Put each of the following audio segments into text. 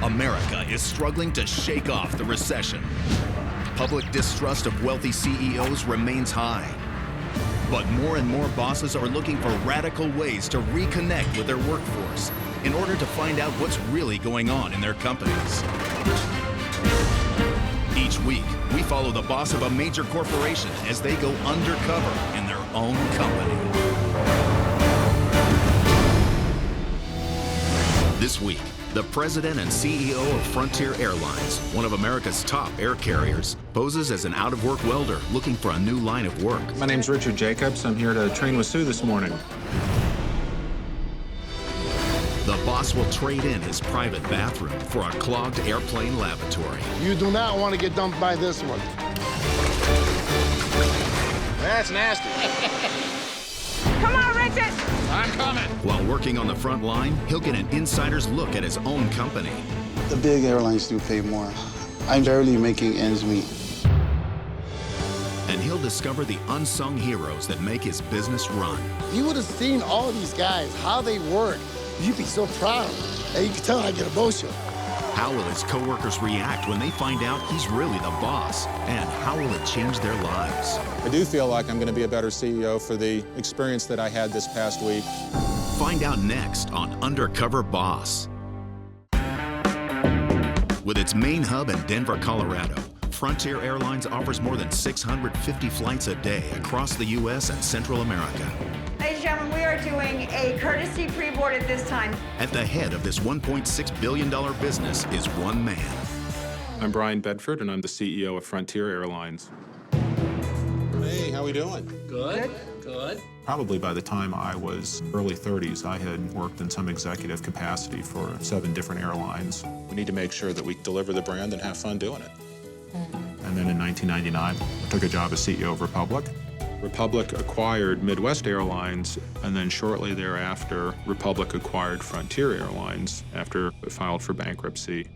America is struggling to shake off the recession. Public distrust of wealthy CEOs remains high. But more and more bosses are looking for radical ways to reconnect with their workforce in order to find out what's really going on in their companies. Each week, we follow the boss of a major corporation as they go undercover in their own company. This week, the president and CEO of Frontier Airlines, one of America's top air carriers, poses as an out-of-work welder looking for a new line of work. My name's Richard Jacobs. I'm here to train with Sue this morning. The boss will trade in his private bathroom for a clogged airplane lavatory. You do not want to get dumped by this one. That's nasty. Come on, Richard! I'm coming. While working on the front line, he'll get an insider's look at his own company. The big airlines do pay more. I'm barely making ends meet. And he'll discover the unsung heroes that make his business run. You would have seen all these guys, how they work. You'd be so proud of them. And you can tell I get emotional. How will his coworkers react when they find out he's really the boss? And how will it change their lives? I do feel like I'm going to be a better CEO for the experience that I had this past week. Find out next on Undercover Boss. With its main hub in Denver, Colorado, Frontier Airlines offers more than 650 flights a day across the U.S. and Central America. Ladies and gentlemen, we are doing a courtesy pre-board at this time. At the head of this $1.6 billion business is one man. I'm Bryan Bedford, and I'm the CEO of Frontier Airlines. Hey, how we doing? Good, good. Probably by the time I was early 30s, I had worked in some executive capacity for 7 different airlines. We need to make sure that we deliver the brand and have fun doing it. And then in 1999, I took a job as CEO of Republic. Republic acquired Midwest Airlines, and then shortly thereafter, Republic acquired Frontier Airlines after it filed for bankruptcy.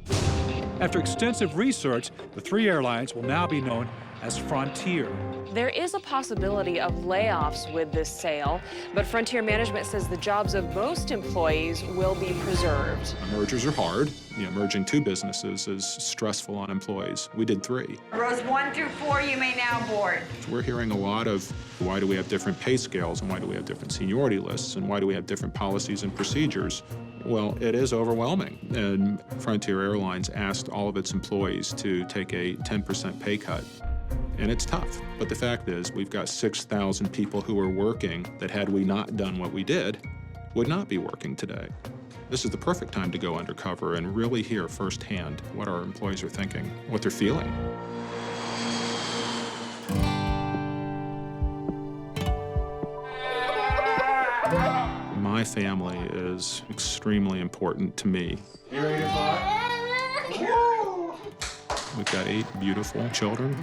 After extensive research, the 3 airlines will now be known as Frontier. There is a possibility of layoffs with this sale, but Frontier management says the jobs of most employees will be preserved. Mergers are hard. Merging 2 businesses is stressful on employees. We did 3. Rows 1 through 4, you may now board. We're hearing a lot of why do we have different pay scales, and why do we have different seniority lists, and why do we have different policies and procedures? Well, it is overwhelming. And Frontier Airlines asked all of its employees to take a 10% pay cut. And it's tough, but the fact is we've got 6,000 people who are working that had we not done what we did, would not be working today. This is the perfect time to go undercover and really hear firsthand what our employees are thinking, what they're feeling. My family is extremely important to me. You ready to fly? We've got 8 beautiful children.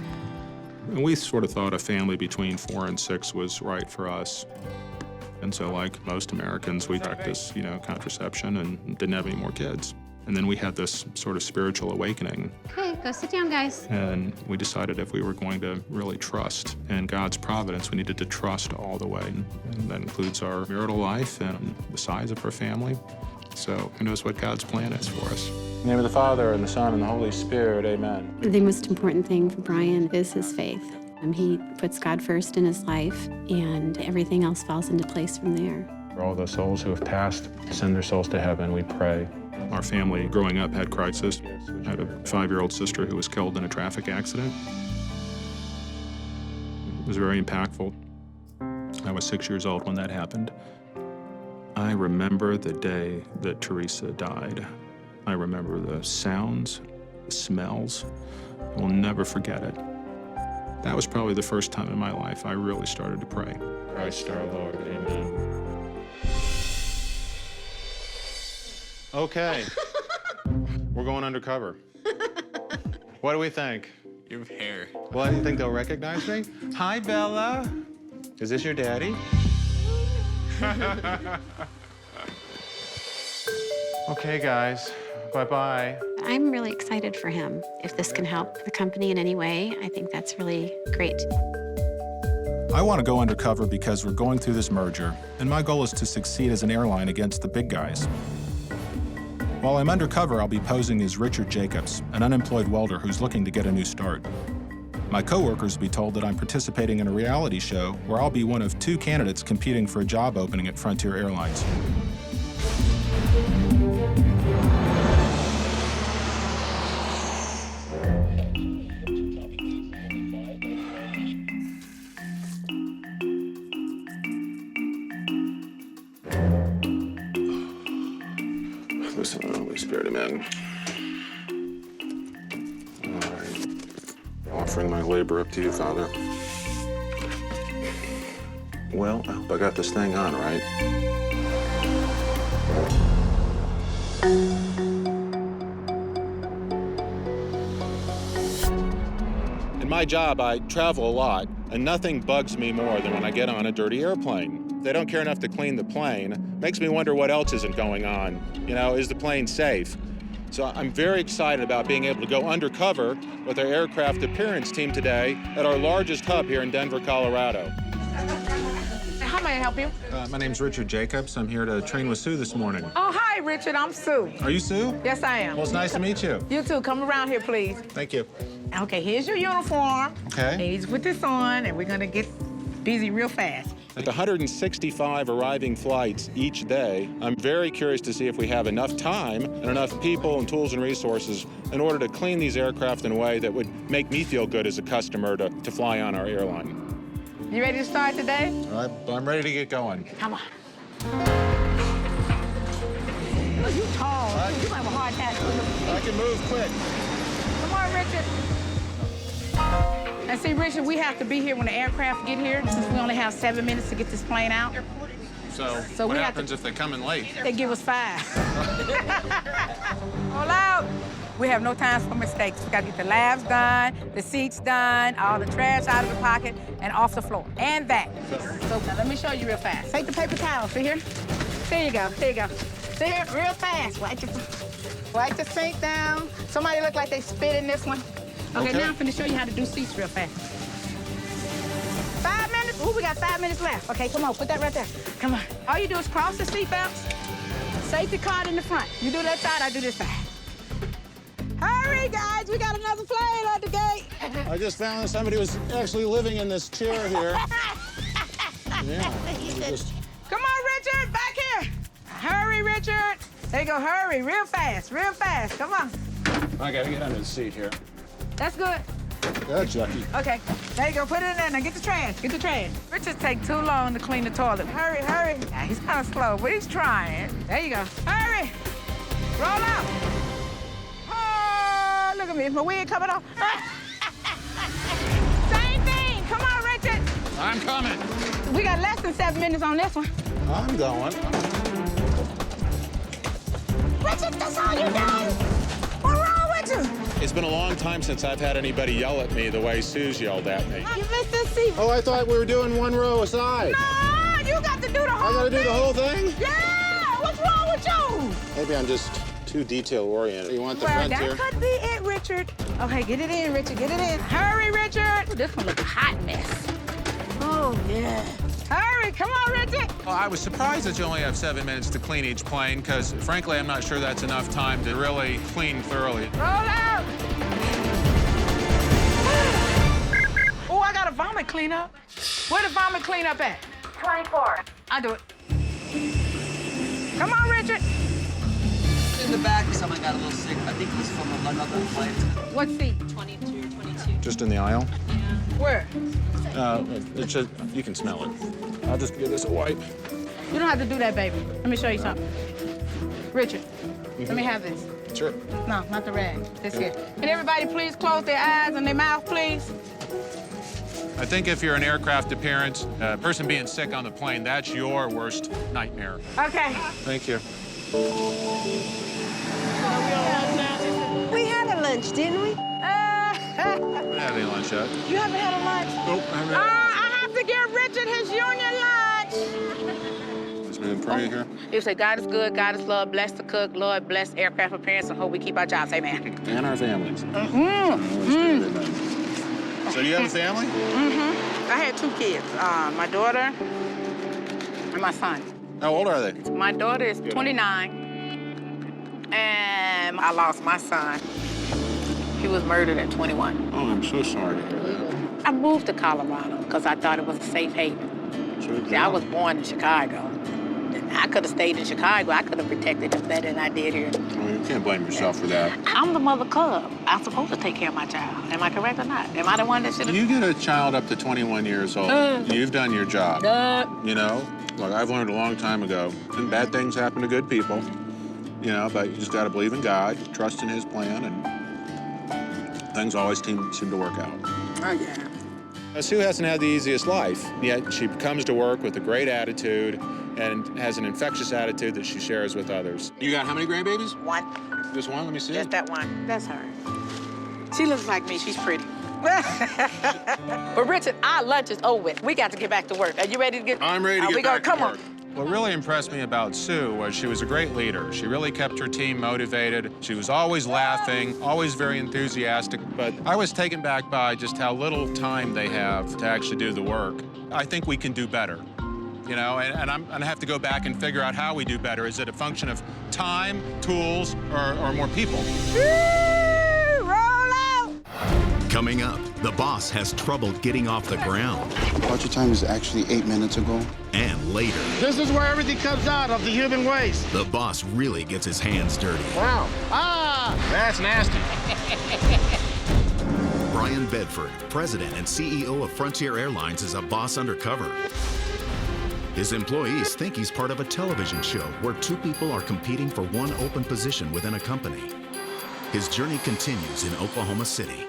And we sort of thought a family between 4 and 6 was right for us. And so like most Americans, we practiced, contraception and didn't have any more kids. And then we had this sort of spiritual awakening. Okay, go sit down, guys. And we decided if we were going to really trust in God's providence, we needed to trust all the way. And that includes our marital life and the size of our family. So who knows what God's plan is for us. In the name of the Father, and the Son, and the Holy Spirit, amen. The most important thing for Bryan is his faith. He puts God first in his life, and everything else falls into place from there. For all the souls who have passed, send their souls to heaven, we pray. Our family growing up had crisis. I had a 5-year-old sister who was killed in a traffic accident. It was very impactful. I was 6 years old when that happened. I remember the day that Teresa died. I remember the sounds, the smells. I will never forget it. That was probably the first time in my life I really started to pray. Christ our Lord, amen. Okay, we're going undercover. What do we think? Your hair. Well, do you think they'll recognize me? Hi, Bella. Is this your daddy? Okay, guys, bye-bye. I'm really excited for him. If this can help the company in any way, I think that's really great. I want to go undercover because we're going through this merger, and my goal is to succeed as an airline against the big guys. While I'm undercover, I'll be posing as Richard Jacobs, an unemployed welder who's looking to get a new start. My coworkers will be told that I'm participating in a reality show where I'll be one of 2 candidates competing for a job opening at Frontier Airlines. Listen, Holy Spirit, amen. All right. Offering my labor up to you, Father. Well, I hope I got this thing on, right? In my job, I travel a lot, and nothing bugs me more than when I get on a dirty airplane. They don't care enough to clean the plane. Makes me wonder what else isn't going on. You know, is the plane safe? So I'm very excited about being able to go undercover with our aircraft appearance team today at our largest hub here in Denver, Colorado. How may I help you? My name's Richard Jacobs. I'm here to train with Sue this morning. Oh, hi, Richard. I'm Sue. Are you Sue? Yes, I am. Well, it's nice to meet you. You too. Come around here, please. Thank you. Okay, here's your uniform. Okay. Ladies, put this on, and we're going to get busy real fast. With 165 arriving flights each day, I'm very curious to see if we have enough time and enough people and tools and resources in order to clean these aircraft in a way that would make me feel good as a customer to fly on our airline. You ready to start today? I'm ready to get going. Come on. Oh, you tall. You have a hard task. I can move quick. Come on, Richard. And see, Richard, we have to be here when the aircraft get here, since we only have 7 minutes to get this plane out. So what happens if they come in late? They give us 5. Hold out. We have no time for mistakes. We gotta get the labs done, the seats done, all the trash out of the pocket and off the floor, and back. So now let me show you real fast. Take the paper towel, see here? There you go, there you go. See here, real fast. Wipe the sink down. Somebody look like they spit in this one. Okay, now I'm finna show you how to do seats real fast. 5 minutes? Ooh, we got 5 minutes left. Okay, come on, put that right there. Come on. All you do is cross the seat belts. Safety card in the front. You do that side, I do this side. Hurry, guys, we got another plane at the gate. I just found that somebody was actually living in this chair here. Yeah. Come on, Richard, back here. Hurry, Richard. There you go, hurry, real fast, come on. I gotta get under the seat here. That's good. Good, Jackie. Okay, there you go, put it in there. Now get the trash, Richard take too long to clean the toilet. Hurry. Yeah, he's kind of slow, but he's trying. There you go, hurry. Roll out. Oh, look at me, is my wig coming off? Same thing, come on, Richard. I'm coming. We got less than 7 minutes on this one. I'm going. Richard, that's all you done? What's wrong with you? It's been a long time since I've had anybody yell at me the way Sue's yelled at me. You missed this seat. Oh, I thought we were doing 1 row aside. No, you got to do the whole I gotta do the whole thing? Yeah, what's wrong with you? Maybe I'm just too detail-oriented. You want the Well, Frontier? that could be it, Richard. Okay, get it in, Richard, get it in. Hurry, Richard. Ooh, this one looks a hot mess. Oh, yeah. Hurry, come on, Richard. Well, I was surprised that you only have 7 minutes to clean each plane, because frankly, I'm not sure that's enough time to really clean thoroughly. Roll out. Oh, I got a vomit cleanup. Where the vomit cleanup at? 24. I'll do it. Come on, Richard. In the back, someone got a little sick. I think it was from another flight. What seat? 22, 22. Just in the aisle? Where? It's just, you can smell it. I'll just give this a wipe. You don't have to do that, baby. Let me show you something. Richard, let me have this. Sure. No, not the rag. This here. Can everybody please close their eyes and their mouth, please? I think if you're an aircraft appearance, a person being sick on the plane, that's your worst nightmare. Okay. Thank you. We had a lunch, didn't we? I haven't had any lunch yet. You haven't had a lunch? Nope, I haven't I have to give Richard his union lunch. Let's pray here. You say, God is good, God is love, bless the cook, Lord, bless aircraft appearance, and hope we keep our jobs. Amen. And our families. So do you have a family? I had 2 kids, my daughter and my son. How old are they? My daughter is 29, And I lost my son. He was murdered at 21. Oh, I'm so sorry to hear that. I moved to Colorado because I thought it was a safe haven. See, I was born in Chicago. I could have stayed in Chicago. I could have protected him better than I did here. Well, you can't blame yourself for that. I'm the mother cub. I'm supposed to take care of my child. Am I correct or not? Am I the one that should have? You get a child up to 21 years old, you've done your job. You know, look, I've learned a long time ago, and bad things happen to good people, you know, but you just got to believe in God, trust in his plan, and things always seem to work out. Oh, yeah. Sue hasn't had the easiest life, yet she comes to work with a great attitude and has an infectious attitude that she shares with others. You got how many grandbabies? One. Just one? Let me see. Just that one. That's her. She looks like me. She's pretty. But Richard, our lunch is over with. We got to get back to work. Are you ready to get? I'm ready to get back to work. Come on. What really impressed me about Sue was she was a great leader. She really kept her team motivated. She was always laughing, always very enthusiastic. But I was taken back by just how little time they have to actually do the work. I think we can do better, you know, and I'm gonna have to go back and figure out how we do better. Is it a function of time, tools, or more people? Roll out! Coming up, the boss has trouble getting off the ground. Departure time is actually 8 minutes ago. And later, This is where everything comes out of the human waste. the boss really gets his hands dirty. Wow. Ah! That's nasty. Bryan Bedford, president and CEO of Frontier Airlines, is a boss undercover. His employees think he's part of a television show where two people are competing for one open position within a company. His journey continues in Oklahoma City.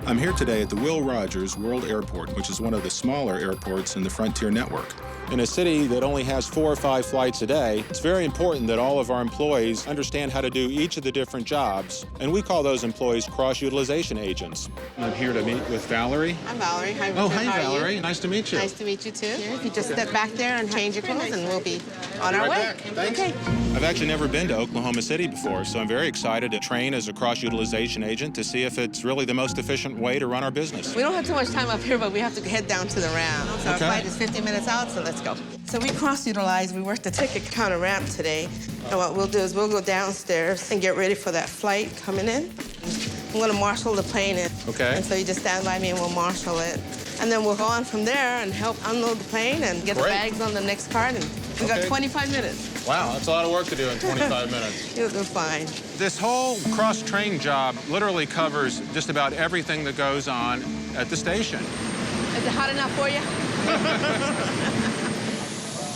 I'm here today at the Will Rogers World Airport, which is one of the smaller airports in the Frontier network. In a city that only has 4 or 5 flights a day, it's very important that all of our employees understand how to do each of the different jobs, and we call those employees cross-utilization agents. I'm here to meet with Valerie. I'm Valerie. Hi, Oh, Richard. hi, How are you? Valerie. Nice to meet you. Nice to meet you, too. If you just step back there and change your clothes, and we'll be on our Right way. back. Thanks. Okay. I've actually never been to Oklahoma City before, so I'm very excited to train as a cross-utilization agent to see if it's really the most efficient way to run our business. We don't have too much time up here, but we have to head down to the ramp. So our Okay. flight is 50 minutes out, so let's go. So we cross-utilize. We work the ticket counter ramp today. And what we'll do is we'll go downstairs and get ready for that flight coming in. I'm going to marshal the plane in. Okay. And so you just stand by me and we'll marshal it. And then we'll go on from there and help unload the plane and get Great. the bags on the next cart. And we got Okay. 25 minutes. Wow, that's a lot of work to do in 25 minutes. You'll do fine. This whole cross-train job literally covers just about everything that goes on at the station. Is it hot enough for you?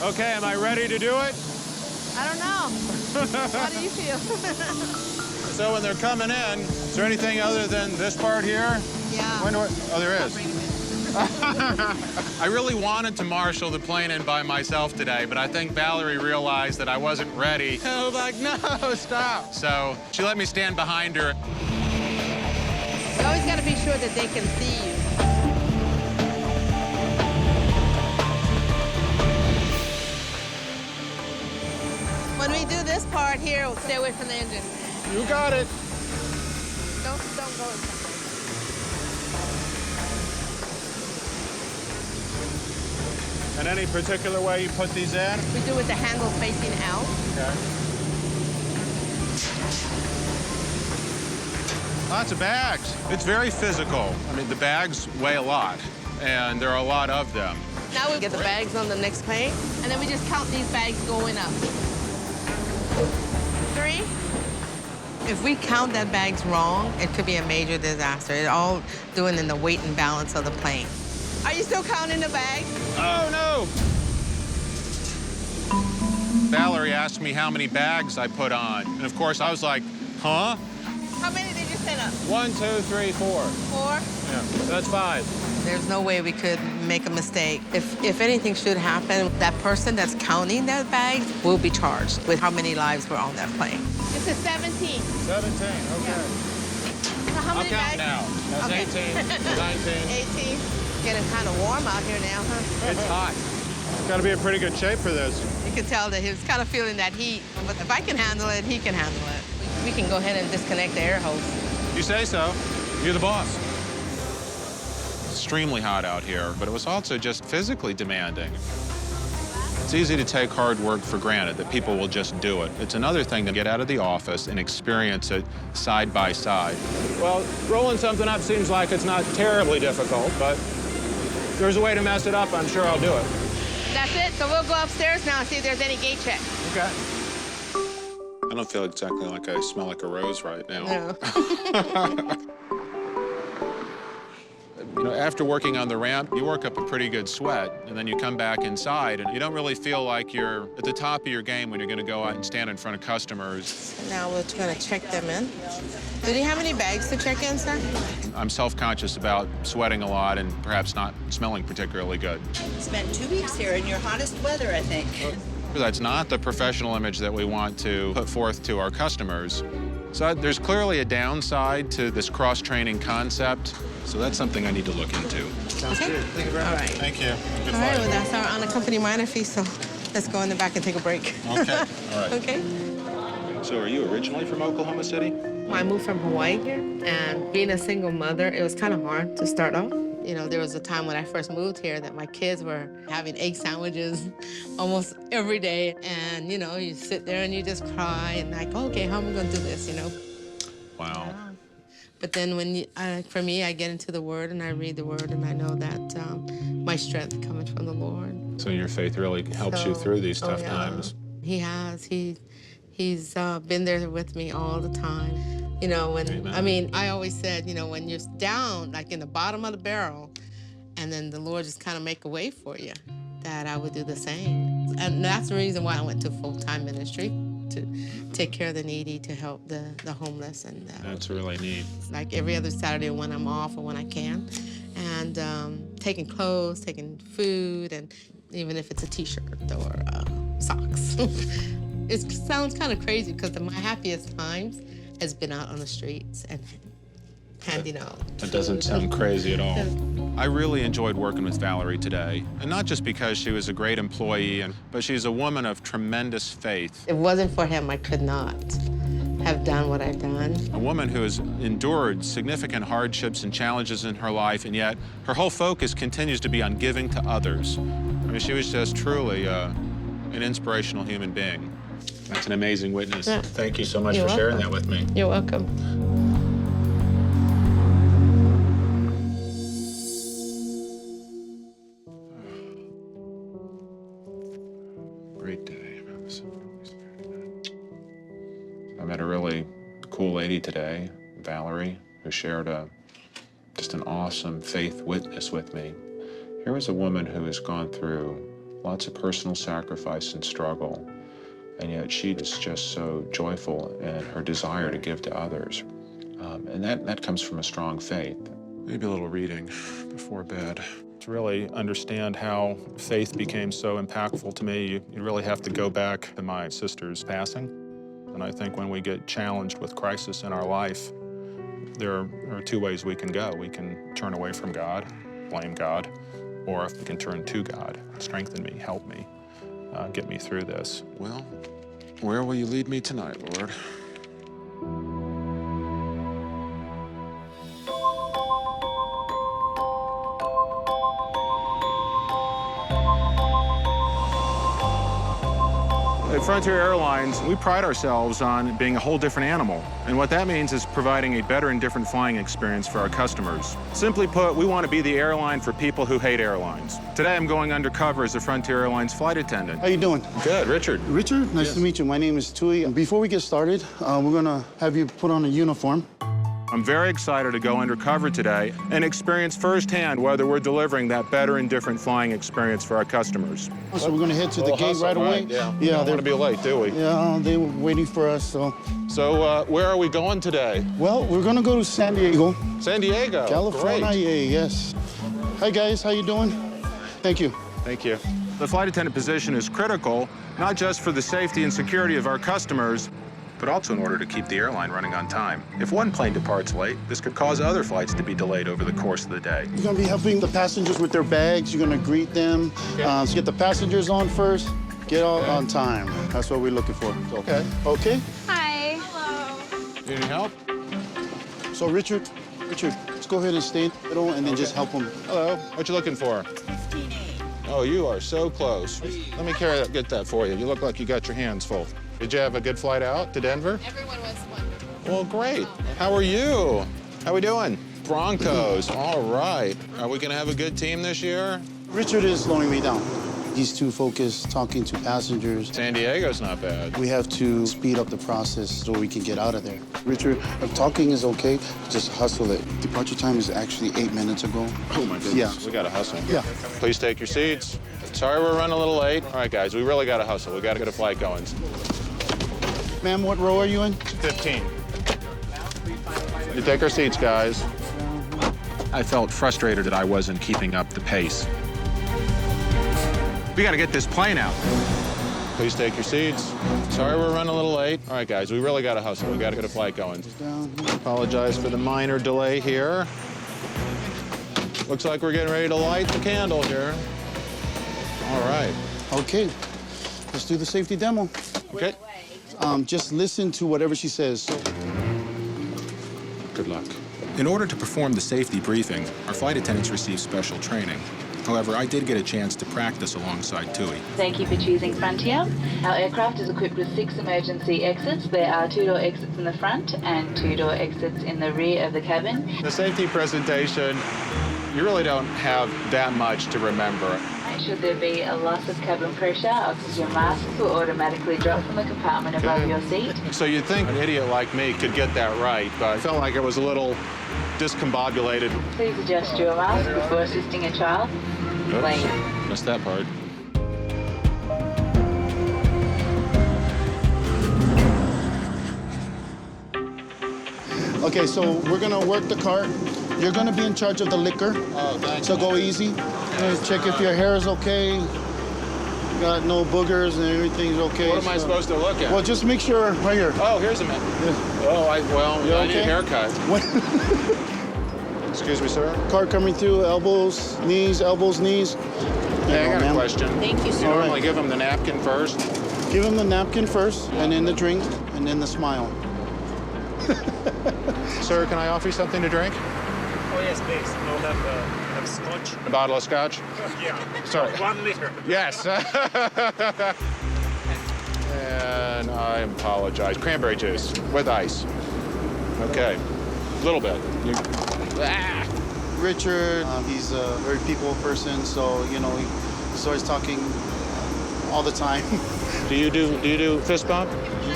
Okay, am I ready to do it? I don't know. How do you feel? So when they're coming in, is there anything other than this part here? Yeah. Oh, there is. I really wanted to marshal the plane in by myself today, but I think Valerie realized that I wasn't ready. I was like, no, stop. So she let me stand behind her. You always got to be sure that they can see you. When we do this part here, we'll stay away from the engine. You got it. Don't go. And any particular way you put these in? We do with the handle facing out. Okay. Lots of bags. It's very physical. I mean, the bags weigh a lot, and there are a lot of them. Now we get the bags on the next plane, and then we just count these bags going up. 3. If we count that bags wrong, it could be a major disaster. It's all doing in the weight and balance of the plane. Are you still counting the bags? Oh, no! Valerie asked me how many bags I put on, and of course I was like, huh? How many did you send up? 1, 2, 3, 4. 4? Yeah, that's 5. There's no way we could make a mistake. If anything should happen, that person that's counting that bag will be charged with how many lives were on that plane. This is 17. 17, okay. Yeah. So how many I'll count bags? now. That's Okay. 18, 19. 18. Getting kind of warm out here now, huh? It's hot. Got to be in pretty good shape for this. You can tell that he was kind of feeling that heat. But if I can handle it, he can handle it. We can go ahead and disconnect the air hose. You say so. You're the boss. Extremely hot out here, but it was also just physically demanding. It's easy to take hard work for granted, that people will just do it. It's another thing to get out of the office and experience it side by side. Well, rolling something up seems like it's not terribly difficult, but if there's a way to mess it up, I'm sure I'll do it. That's it. So we'll go upstairs now and see if there's any gate check. Okay. I don't feel exactly like I smell like a rose right now. No. You know, after working on the ramp, you work up a pretty good sweat, and then you come back inside, and you don't really feel like you're at the top of your game when you're going to go out and stand in front of customers. Now we're going to check them in. Do you have any bags to check in, sir? I'm self-conscious about sweating a lot and perhaps not smelling particularly good. Spent 2 weeks here in your hottest weather, I think. That's not the professional image that we want to put forth to our customers. So there's clearly a downside to this cross-training concept. So that's something I need to look into. Sounds good. Thank you very much. All right. Thank you. Good All right, flight. well, that's our unaccompanied minor fee, so let's go in the back and take a break. Okay. All right. Okay. So are you originally from Oklahoma City? I moved from Hawaii here, and being a single mother, it was kind of hard to start off. You know, there was a time when I first moved here that my kids were having egg sandwiches almost every day. And, you know, you sit there and you just cry and like, okay, how am I going to do this, you know? Wow. But then when for me, I get into the Word and I read the Word and I know that my strength coming from the Lord. So your faith really helps you through these tough times. He has. He's been there with me all the time. You know, when, Amen. I mean, I always said, you know, when you're down, like in the bottom of the barrel, and then the Lord just kind of make a way for you, that I would do the same. And that's the reason why I went to full-time ministry, to take care of the needy, to help the homeless. And That's really neat. like every other Saturday when I'm off or when I can. And taking clothes, taking food, and even if it's a T-shirt or socks. It sounds kind of crazy because my happiest times has been out on the streets and handing out. That doesn't sound crazy at all. I really enjoyed working with Valerie today, and not just because she was a great employee, but she's a woman of tremendous faith. If it wasn't for him, I could not have done what I've done. A woman who has endured significant hardships and challenges in her life, and yet her whole focus continues to be on giving to others. I mean, she was just truly an inspirational human being. That's an amazing witness. Yeah. Thank you so much You're for sharing welcome. that with me. You're welcome. Great day. I met a really cool lady today, Valerie, who shared just an awesome faith witness with me. Here was a woman who has gone through lots of personal sacrifice and struggle, and yet she is just so joyful in her desire to give to others. And that comes from a strong faith. Maybe a little reading before bed. To really understand how faith became so impactful to me, you really have to go back to my sister's passing. And I think when we get challenged with crisis in our life, there are two ways we can go. We can turn away from God, blame God, or if we can turn to God, strengthen me, help me, get me through this. Well, where will you lead me tonight, Lord? At Frontier Airlines, we pride ourselves on being a whole different animal. And what that means is providing a better and different flying experience for our customers. Simply put, we want to be the airline for people who hate airlines. Today, I'm going undercover as a Frontier Airlines flight attendant. How you doing? Good, Richard. Richard, nice to meet you. My name is Tui. Before we get started, we're gonna have you put on a uniform. I'm very excited to go undercover today and experience firsthand whether we're delivering that better and different flying experience for our customers. So we're gonna head to the gate right away. Yeah, we don't want to be late, do we? Yeah, they were waiting for us, so. So where are we going today? Well, we're gonna go to San Diego. San Diego, California, great. yes. Hi guys, how you doing? Thank you. Thank you. The flight attendant position is critical, not just for the safety and security of our customers, but also in order to keep the airline running on time. If one plane departs late, this could cause other flights to be delayed over the course of the day. You're gonna be helping the passengers with their bags. You're gonna greet them. So get the passengers on first. Get all on time. That's what we're looking for. So, okay? Hi. Hello. Need any help? So Richard, let's go ahead and stay in the middle and then just help them. Hello. What you looking for? 15A. Oh, you are so close. Let me get that for you. You look like you got your hands full. Did you have a good flight out to Denver? Everyone was wonderful. Well, great. How are you? How we doing? Broncos, all right. Are we gonna have a good team this year? Richard is slowing me down. He's too focused talking to passengers. San Diego's not bad. We have to speed up the process so we can get out of there. Richard, talking is okay, just hustle it. Departure time is actually 8 minutes ago. Oh my goodness, Yeah. we gotta hustle. Yeah. Please take your seats. Sorry we're running a little late. All right, guys, we really gotta hustle. We gotta get a flight going. Ma'am, what row are you in? 15. You take our seats, guys. I felt frustrated that I wasn't keeping up the pace. We gotta get this plane out. Please take your seats. Sorry we're running a little late. All right, guys, we really gotta hustle. We gotta get a flight going. Apologize for the minor delay here. Looks like we're getting ready to light the candle here. All right. Okay, let's do the safety demo. Okay. Just listen to whatever she says. Good luck. In order to perform the safety briefing, our flight attendants receive special training. However, I did get a chance to practice alongside Tui. Thank you for choosing Frontier. Our aircraft is equipped with 6 emergency exits. There are 2-door exits in the front and 2-door exits in the rear of the cabin. The safety presentation, you really don't have that much to remember. Should there be a loss of cabin pressure, oxygen masks will automatically drop from the compartment above your seat. So you'd think an idiot like me could get that right, but I felt like it was a little discombobulated. Please adjust your mask before assisting a child. Please. Missed that part. Okay, so we're gonna work the cart. You're gonna be in charge of the liquor. Oh, thank So go easy. Check if your hair is okay. Got no boogers and everything's okay. What am I supposed to look at? Well, just make sure right here. Oh, here's a minute. Yeah. Oh, I need a haircut. Excuse me, sir. Cart coming through, elbows, knees, knees. Hey, I got a question. Thank you, sir. You normally give them the napkin first? Give him the napkin first, and then the drink, and then the smile. Sir, can I offer you something to drink? Oh, yes, please. I'll have scotch. A bottle of scotch? Yeah. Sorry. 1 liter. Yes. And I apologize. Cranberry juice with ice. Okay. A little bit. Richard, he's a very people person, so, you know, he's always talking all the time. Do you do fist bump?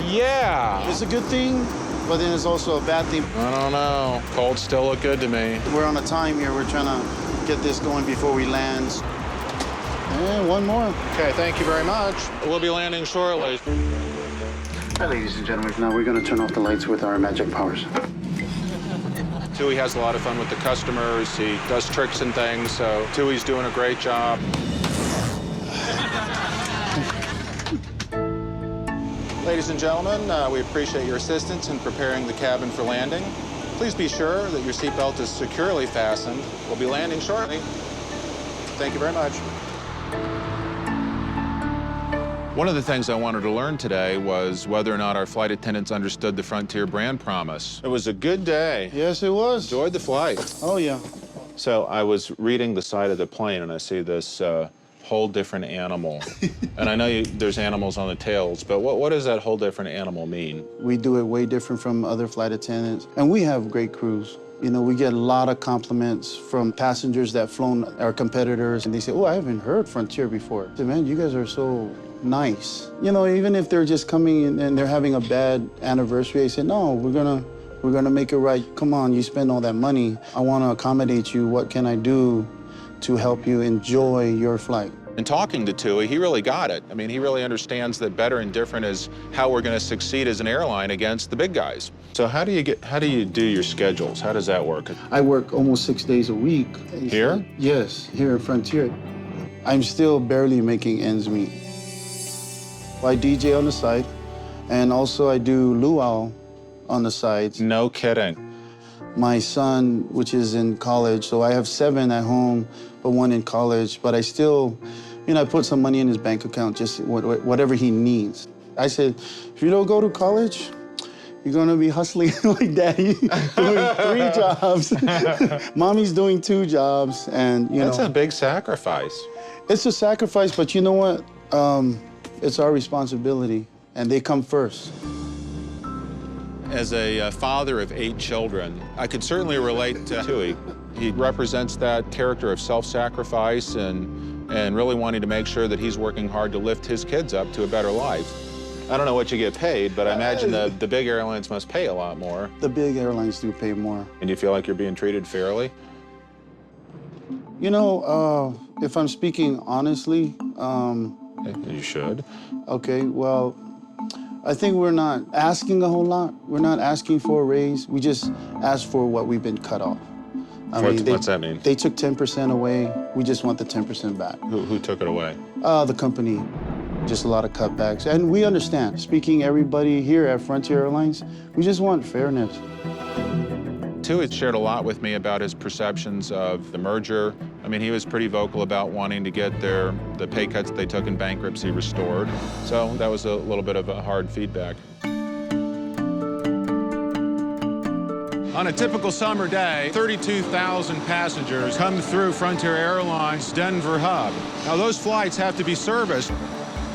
Yeah. It's a good thing, but then it's also a bad thing. I don't know. Colds still look good to me. We're on a time here. We're trying to get this going before we land. And one more. Okay, thank you very much. We'll be landing shortly. Hi, ladies and gentlemen. Now we're going to turn off the lights with our magic powers. Tui has a lot of fun with the customers. He does tricks and things, so Tui's doing a great job. Ladies and gentlemen, we appreciate your assistance in preparing the cabin for landing. Please be sure that your seatbelt is securely fastened. We'll be landing shortly. Thank you very much. One of the things I wanted to learn today was whether or not our flight attendants understood the Frontier brand promise. It was a good day. Yes, it was. Enjoyed the flight. Oh, yeah. So I was reading the side of the plane, and I see this whole different animal. And I know there's animals on the tails, but what does that whole different animal mean? We do it way different from other flight attendants, and we have great crews. You know, we get a lot of compliments from passengers that flown our competitors, and they say, oh, I haven't heard Frontier before. I said, man, you guys are so nice. You know, even if they're just coming in and they're having a bad anniversary, they say, no, we're gonna make it right. Come on, you spend all that money. I wanna accommodate you. What can I do to help you enjoy your flight? In talking to Tui, he really got it. I mean, he really understands that better and different is how we're gonna succeed as an airline against the big guys. So how do you do your schedules? How does that work? I work almost 6 days a week. Here? Yes, here at Frontier. I'm still barely making ends meet. I DJ on the side, and also I do luau on the sides. No kidding. My son, which is in college, so I have 7 at home, but 1 in college, but I still, you know, I put some money in his bank account, just whatever he needs. I said, if you don't go to college, you're gonna be hustling like daddy, doing 3 jobs. Mommy's doing 2 jobs, and you know. That's a big sacrifice. It's a sacrifice, but you know what? It's our responsibility, and they come first. As a father of 8 children, I could certainly relate to Tui. He represents that character of self-sacrifice and really wanting to make sure that he's working hard to lift his kids up to a better life. I don't know what you get paid, but I imagine the big airlines must pay a lot more. The big airlines do pay more. And you feel like you're being treated fairly? You know, if I'm speaking honestly... You should. Okay, well, I think we're not asking a whole lot. We're not asking for a raise. We just ask for what we've been cut off. What's that mean? They took 10% away. We just want the 10% back. Who took it away? The company. Just a lot of cutbacks. And we understand. Speaking everybody here at Frontier Airlines, we just want fairness. Tui shared a lot with me about his perceptions of the merger. I mean, he was pretty vocal about wanting to get the pay cuts they took in bankruptcy restored. So that was a little bit of a hard feedback. On a typical summer day, 32,000 passengers come through Frontier Airlines' Denver hub. Now, those flights have to be serviced.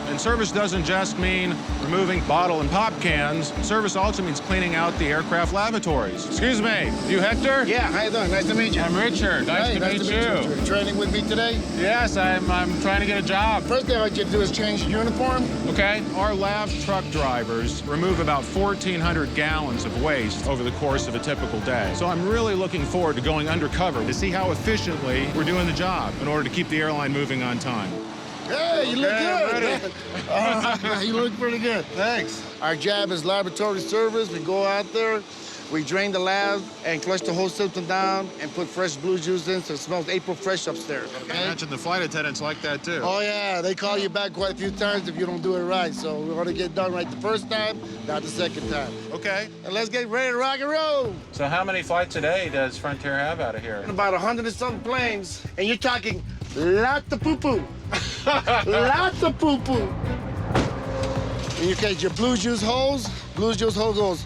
And service doesn't just mean removing bottle and pop cans. Service also means cleaning out the aircraft lavatories. Excuse me, you Hector? Yeah, how you doing? Nice to meet you. I'm Richard. Nice to meet you. You're training with me today? Yes, I'm trying to get a job. First thing I want you to do is change your uniform. Okay. Our lav truck drivers remove about 1,400 gallons of waste over the course of a typical day. So I'm really looking forward to going undercover to see how efficiently we're doing the job in order to keep the airline moving on time. Hey, you look good. You look pretty good. Thanks. Our job is laboratory service. We go out there, we drain the lab and flush the whole system down and put fresh blue juice in so it smells April fresh upstairs. Okay? I imagine the flight attendants like that too. Oh yeah, they call you back quite a few times if you don't do it right. So we want to get done right the first time, not the second time. Okay. And let's get ready to rock and roll. So how many flights a day does Frontier have out of here? About 100 and something planes, and you're talking lots of poo-poo. Lots of poo-poo. In your case, your blue juice hose goes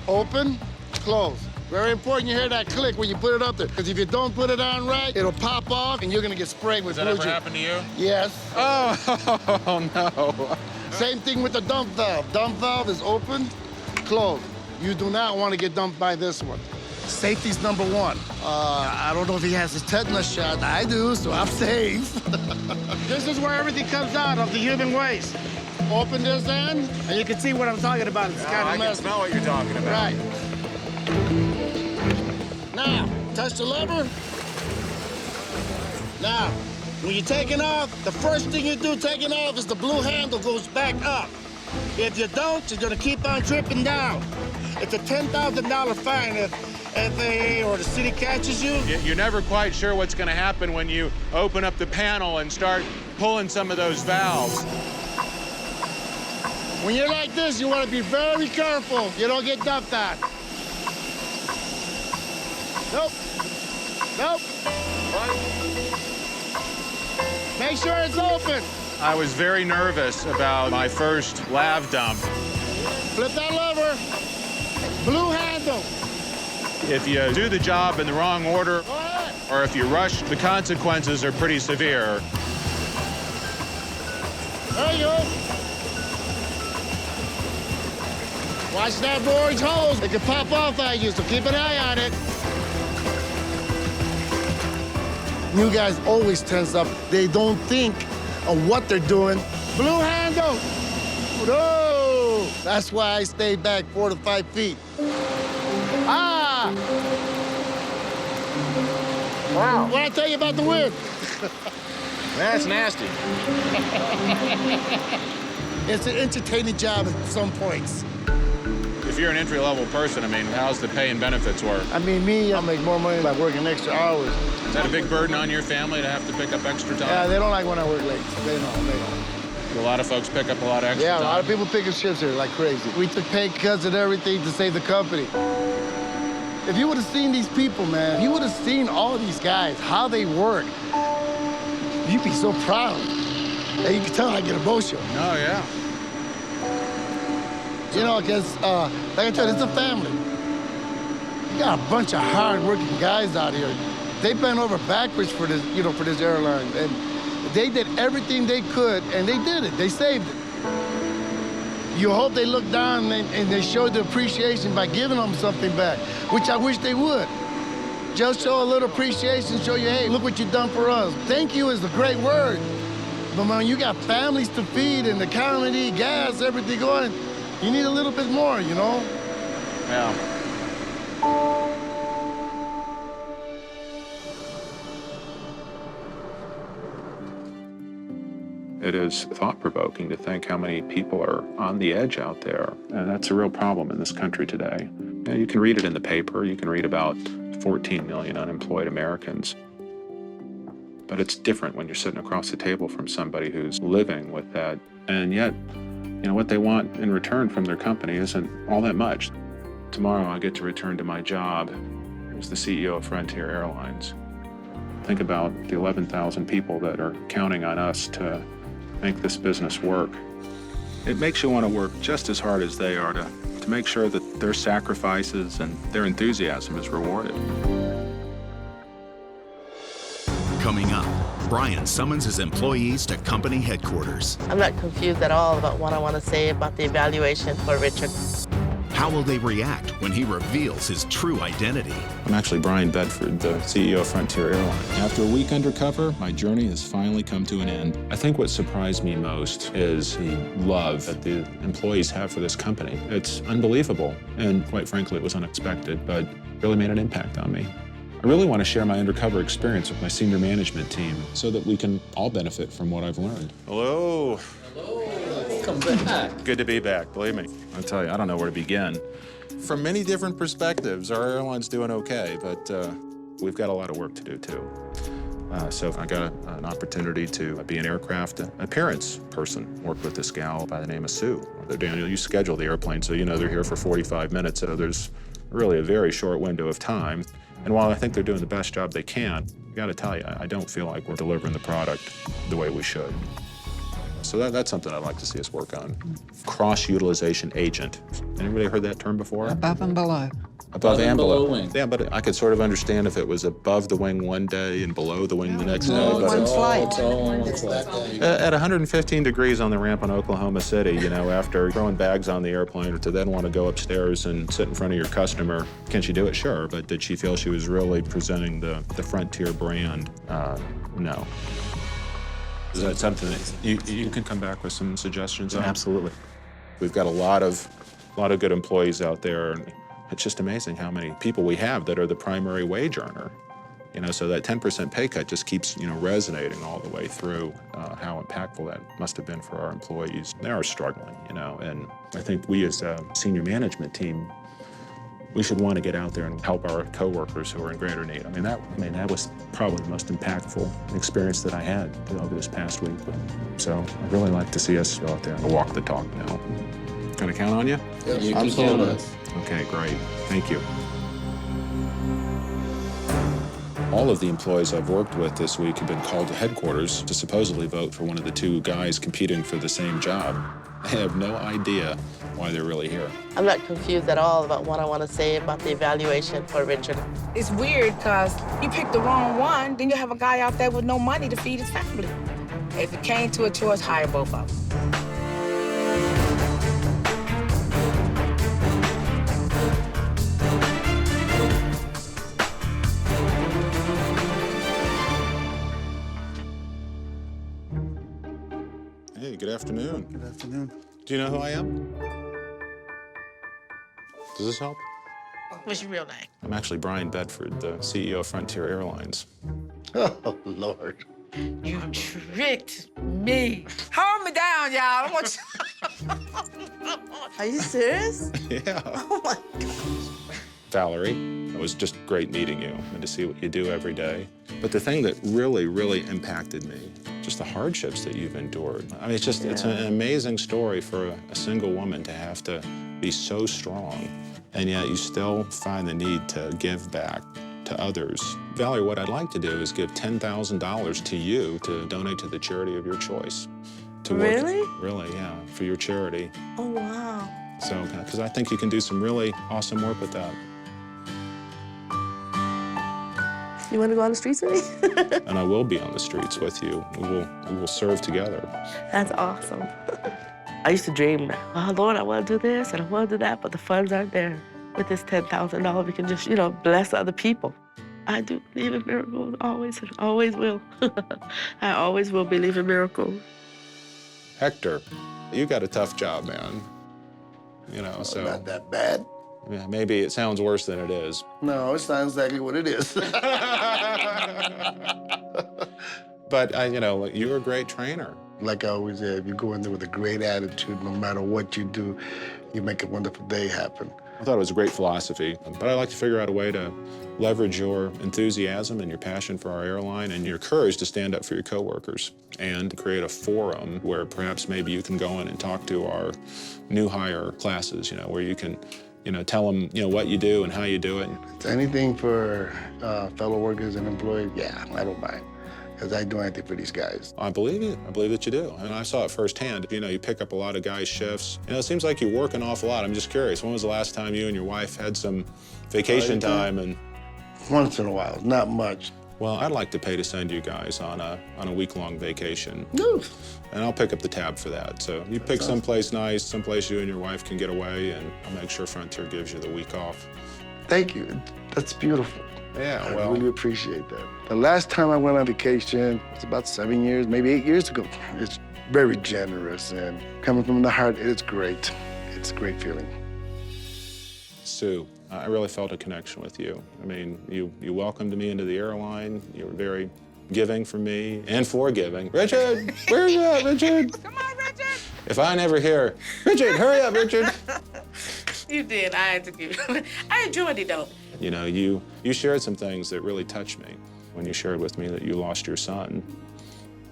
open, close. Very important you hear that click when you put it up there, because if you don't put it on right, it'll pop off and you're gonna get sprayed with blue juice. Does that ever happen to you? Yes. Oh, no. Same thing with the dump valve. Dump valve is open, closed. You do not want to get dumped by this one. Safety's number one. I don't know if he has his tetanus shot. I do, so I'm safe. This is where everything comes out of the human waste. Open this end, and you can see what I'm talking about. It's kind of messy. I can smell what you're talking about. Right. Now, touch the lever. Now, when you're taking off, the first thing you do taking off is the blue handle goes back up. If you don't, you're gonna keep on dripping down. It's a $10,000 fine if FAA or the city catches you. You're never quite sure what's gonna happen when you open up the panel and start pulling some of those valves. When you're like this, you want to be very careful you don't get dumped on. Nope. Nope. Make sure it's open. I was very nervous about my first lav dump. Flip that lever. Blue handle. If you do the job in the wrong order, or if you rush, the consequences are pretty severe. There you go. Watch that orange hose. It can pop off at you, so keep an eye on it. New guys always tense up. They don't think of what they're doing. Blue handle. No. That's why I stay back 4 to 5 feet. Ah! Wow. What I tell you about the wind? That's nasty. It's an entertaining job at some points. If you're an entry-level person, I mean, how's the pay and benefits work? I mean, I make more money by working extra hours. Is that a big burden on your family to have to pick up extra time? Yeah, they don't like when I work late. They don't. A lot of folks pick up a lot of extra time. Yeah, a lot of people picking shifts here like crazy. We took pay cuts and everything to save the company. If you would have seen these people, man, if you would have seen all these guys, how they work, you'd be so proud of them. And you can tell I get emotional. Oh, yeah. You know, because, like I told you, it's a family. You got a bunch of hard-working guys out here. They bent over backwards for this, for this airline. And They did everything they could, and they did it. They saved it. You hope they look down and they show the appreciation by giving them something back, which I wish they would. Just show a little appreciation, show you, hey, look what you've done for us. Thank you is a great word. But when you got families to feed and the economy, gas, everything going, you need a little bit more, you know? Yeah. It is thought-provoking to think how many people are on the edge out there. And that's a real problem in this country today. You can read it in the paper. You can read about 14 million unemployed Americans. But it's different when you're sitting across the table from somebody who's living with that. And yet, you know, what they want in return from their company isn't all that much. Tomorrow I get to return to my job as the CEO of Frontier Airlines. Think about the 11,000 people that are counting on us to make this business work. It makes you want to work just as hard as they are to make sure that their sacrifices and their enthusiasm is rewarded. Coming up, Bryan summons his employees to company headquarters. I'm not confused at all about what I want to say about the evaluation for Richard. How will they react when he reveals his true identity? I'm actually Bryan Bedford, the CEO of Frontier Airlines. After a week undercover, my journey has finally come to an end. I think what surprised me most is the love that the employees have for this company. It's unbelievable, and quite frankly, it was unexpected, but really made an impact on me. I really want to share my undercover experience with my senior management team so that we can all benefit from what I've learned. Hello. Welcome back. Good to be back, believe me. I tell you, I don't know where to begin. From many different perspectives, our airline's doing okay, but we've got a lot of work to do too. So I got an opportunity to be an aircraft appearance person, work with this gal by the name of Sue. Daniel, you schedule the airplane, so you know they're here for 45 minutes, so there's really a very short window of time. And while I think they're doing the best job they can, I gotta tell you, I don't feel like we're delivering the product the way we should. So that's something I'd like to see us work on. Cross-utilization agent. Anybody heard that term before? Above and below. Above and below wing. Yeah, but I could sort of understand if it was above the wing one day and below the wing the next day. But one flight. At 115 degrees on the ramp in Oklahoma City, you know, after throwing bags on the airplane, or to then want to go upstairs and sit in front of your customer, can she do it? Sure, but did she feel she was really presenting the Frontier brand? No. Is that something that you can come back with some suggestions on? Absolutely. We've got a lot of good employees out there, and it's just amazing how many people we have that are the primary wage earner. You know, so that 10% pay cut just keeps, you know, resonating all the way through how impactful that must have been for our employees. They are struggling, you know, and I think we as a senior management team, we should want to get out there and help our coworkers who are in greater need. I mean, that was probably the most impactful experience that I had over this past week. So I'd really like to see us go out there and walk the talk now. Can I count on you? Yes, you can count on us. Okay, great. Thank you. All of the employees I've worked with this week have been called to headquarters to supposedly vote for one of the two guys competing for the same job. I have no idea why they're really here. I'm not confused at all about what I want to say about the evaluation for Richard. It's weird because you picked the wrong one, then you have a guy out there with no money to feed his family. If it came to a choice, hire both of them. Hey, good afternoon. Good afternoon. Do you know who I am? Does this help? What's your real name? I'm actually Bryan Bedford, the CEO of Frontier Airlines. Oh, Lord. You tricked me. Hold me down, y'all. I want you. Are you serious? Yeah. Oh my gosh. Valerie, it was just great meeting you and to see what you do every day. But the thing that really, really impacted me, just the hardships that you've endured. I mean, it's an amazing story for a single woman to have to be so strong, and yet you still find the need to give back to others. Valerie, what I'd like to do is give $10,000 to you to donate to the charity of your choice. Really? Really, yeah, for your charity. Oh, wow. So, because I think you can do some really awesome work with that. You want to go on the streets with me? And I will be on the streets with you. We will serve together. That's awesome. I used to dream, oh, Lord, I want to do this and I want to do that, but the funds aren't there. With this $10,000, we can just, bless other people. I do believe in miracles, always, always will. I always will believe in miracles. Hector, you got a tough job, man. So. Not that bad. Yeah, maybe it sounds worse than it is. No, it sounds exactly what it is. But, you're a great trainer. Like I always say, if you go in there with a great attitude, no matter what you do, you make a wonderful day happen. I thought it was a great philosophy, but I like to figure out a way to leverage your enthusiasm and your passion for our airline and your courage to stand up for your coworkers and create a forum where perhaps maybe you can go in and talk to our new hire classes, where you can, tell them, what you do and how you do it. It's anything for fellow workers and employees, yeah, I don't mind. Because I do anything for these guys. I believe you. I believe that you do. And I saw it firsthand. You pick up a lot of guys' shifts. It seems like you work an awful lot. I'm just curious, when was the last time you and your wife had some vacation time? And once in a while, not much. Well, I'd like to pay to send you guys on a week-long vacation. No. And I'll pick up the tab for that. So you pick someplace nice, someplace you and your wife can get away, and I'll make sure Frontier gives you the week off. Thank you. That's beautiful. Yeah, I really appreciate that. The last time I went on vacation was about 7 years, maybe 8 years ago. It's very generous, and coming from the heart, it's great. It's a great feeling. Sue, I really felt a connection with you. I mean, you welcomed me into the airline. You were very giving for me and forgiving. Richard, where are you at, Richard? Come on, Richard. If I never hear, Richard, hurry up, Richard. You did. I had to give you. I enjoyed it, though. You shared some things that really touched me. When you shared with me that you lost your son,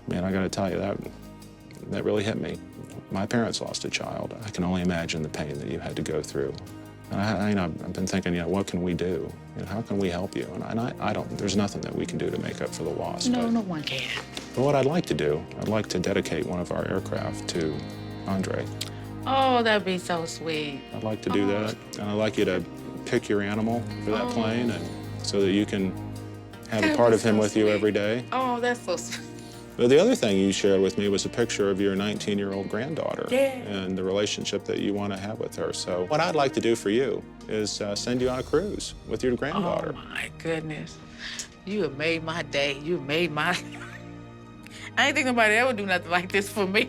man, I gotta tell you, that really hit me. My parents lost a child. I can only imagine the pain that you had to go through. And I've been thinking, what can we do? How can we help you? And I don't, there's nothing that we can do to make up for the loss. No, no one can. But what I'd like to do, I'd like to dedicate one of our aircraft to Andre. Oh, that'd be so sweet. I'd like to do that. And I'd like you to pick your animal for that plane, and so that you can have a part of him with you every day. Oh, that's so sweet. But the other thing you shared with me was a picture of your 19-year-old granddaughter and the relationship that you want to have with her. So what I'd like to do for you is send you on a cruise with your granddaughter. Oh, my goodness. You have made my day. You have made my... I ain't think nobody ever do nothing like this for me.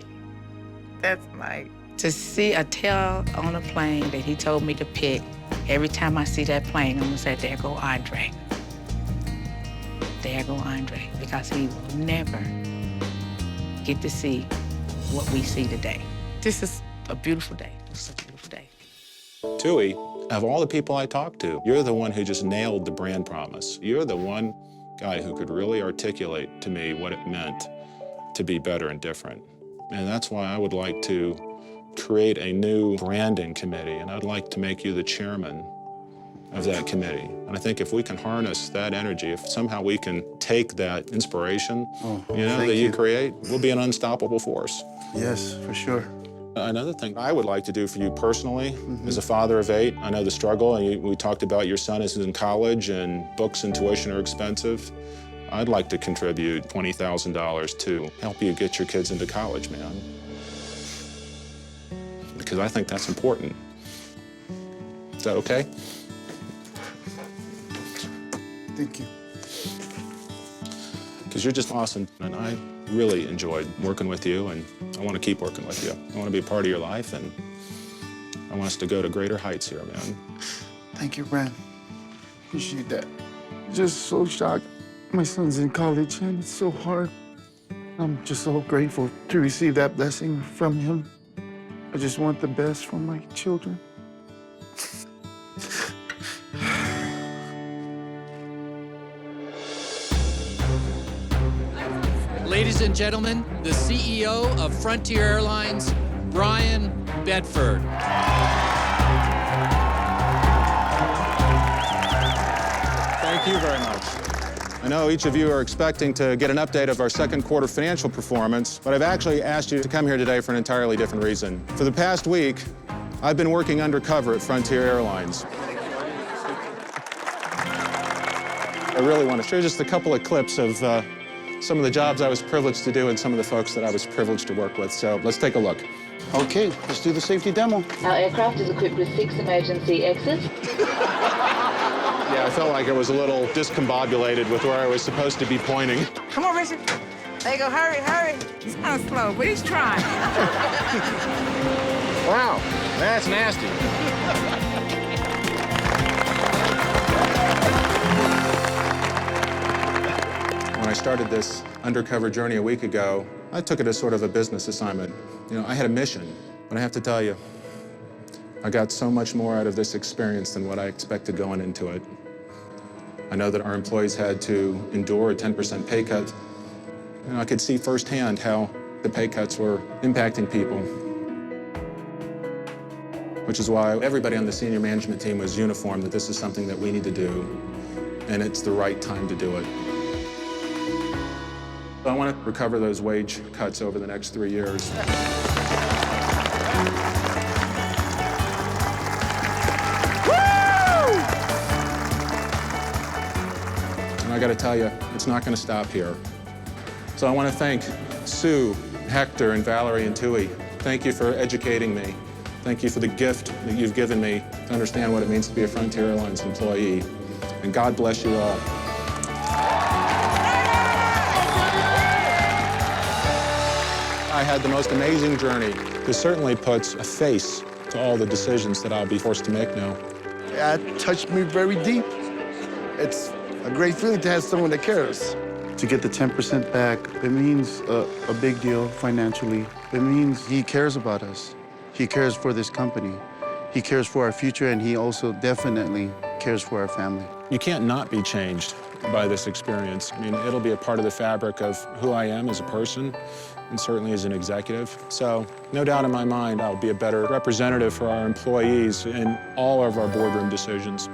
That's nice. To see a tail on a plane that he told me to pick, every time I see that plane, I'm gonna say, there go Andre. There go Andre, because he will never get to see what we see today. This is a beautiful day. This is a beautiful day. Tui, of all the people I talked to, you're the one who just nailed the brand promise. You're the one guy who could really articulate to me what it meant to be better and different. And that's why I would like to create a new branding committee, and I'd like to make you the chairman of that committee. And I think if we can harness that energy, if somehow we can take that inspiration, that you create, we'll be an unstoppable force. Yes, for sure. Another thing I would like to do for you personally, as a father of 8, I know the struggle, and we talked about your son is in college and books and tuition are expensive. I'd like to contribute $20,000 to help you get your kids into college, man. Because I think that's important. Is that okay? Thank you. Because you're just awesome, and I really enjoyed working with you, and I want to keep working with you. I want to be a part of your life, and I want us to go to greater heights here, man. Thank you, Bryan. Appreciate that. Just so shocked. My son's in college, and it's so hard. I'm just so grateful to receive that blessing from him. I just want the best for my children. Ladies and gentlemen, the CEO of Frontier Airlines, Bryan Bedford. Thank you very much. I know each of you are expecting to get an update of our second quarter financial performance, but I've actually asked you to come here today for an entirely different reason. For the past week, I've been working undercover at Frontier Airlines. I really want to share just a couple of clips of some of the jobs I was privileged to do and some of the folks that I was privileged to work with. So let's take a look. Okay, let's do the safety demo. Our aircraft is equipped with 6 emergency exits. Yeah, I felt like I was a little discombobulated with where I was supposed to be pointing. Come on, Richard. There you go, hurry, hurry. He's kind of slow, but he's trying. Wow, that's nasty. When I started this undercover journey a week ago, I took it as sort of a business assignment. You know, I had a mission, but I have to tell you, I got so much more out of this experience than what I expected going into it. I know that our employees had to endure a 10% pay cut. You know, I could see firsthand how the pay cuts were impacting people, which is why everybody on the senior management team was uniform that this is something that we need to do, and it's the right time to do it. I want to recover those wage cuts over the next 3 years. And I got to tell you, it's not going to stop here. So I want to thank Sue, Hector, and Valerie and Tui. Thank you for educating me. Thank you for the gift that you've given me to understand what it means to be a Frontier Airlines employee. And God bless you all. I had the most amazing journey. This certainly puts a face to all the decisions that I'll be forced to make now. That touched me very deep. It's a great feeling to have someone that cares. To get the 10% back, it means a big deal financially. It means he cares about us. He cares for this company. He cares for our future, and he also definitely cares for our family. You can't not be changed by this experience. I mean, it'll be a part of the fabric of who I am as a person, and certainly as an executive. So, no doubt in my mind, I'll be a better representative for our employees in all of our boardroom decisions.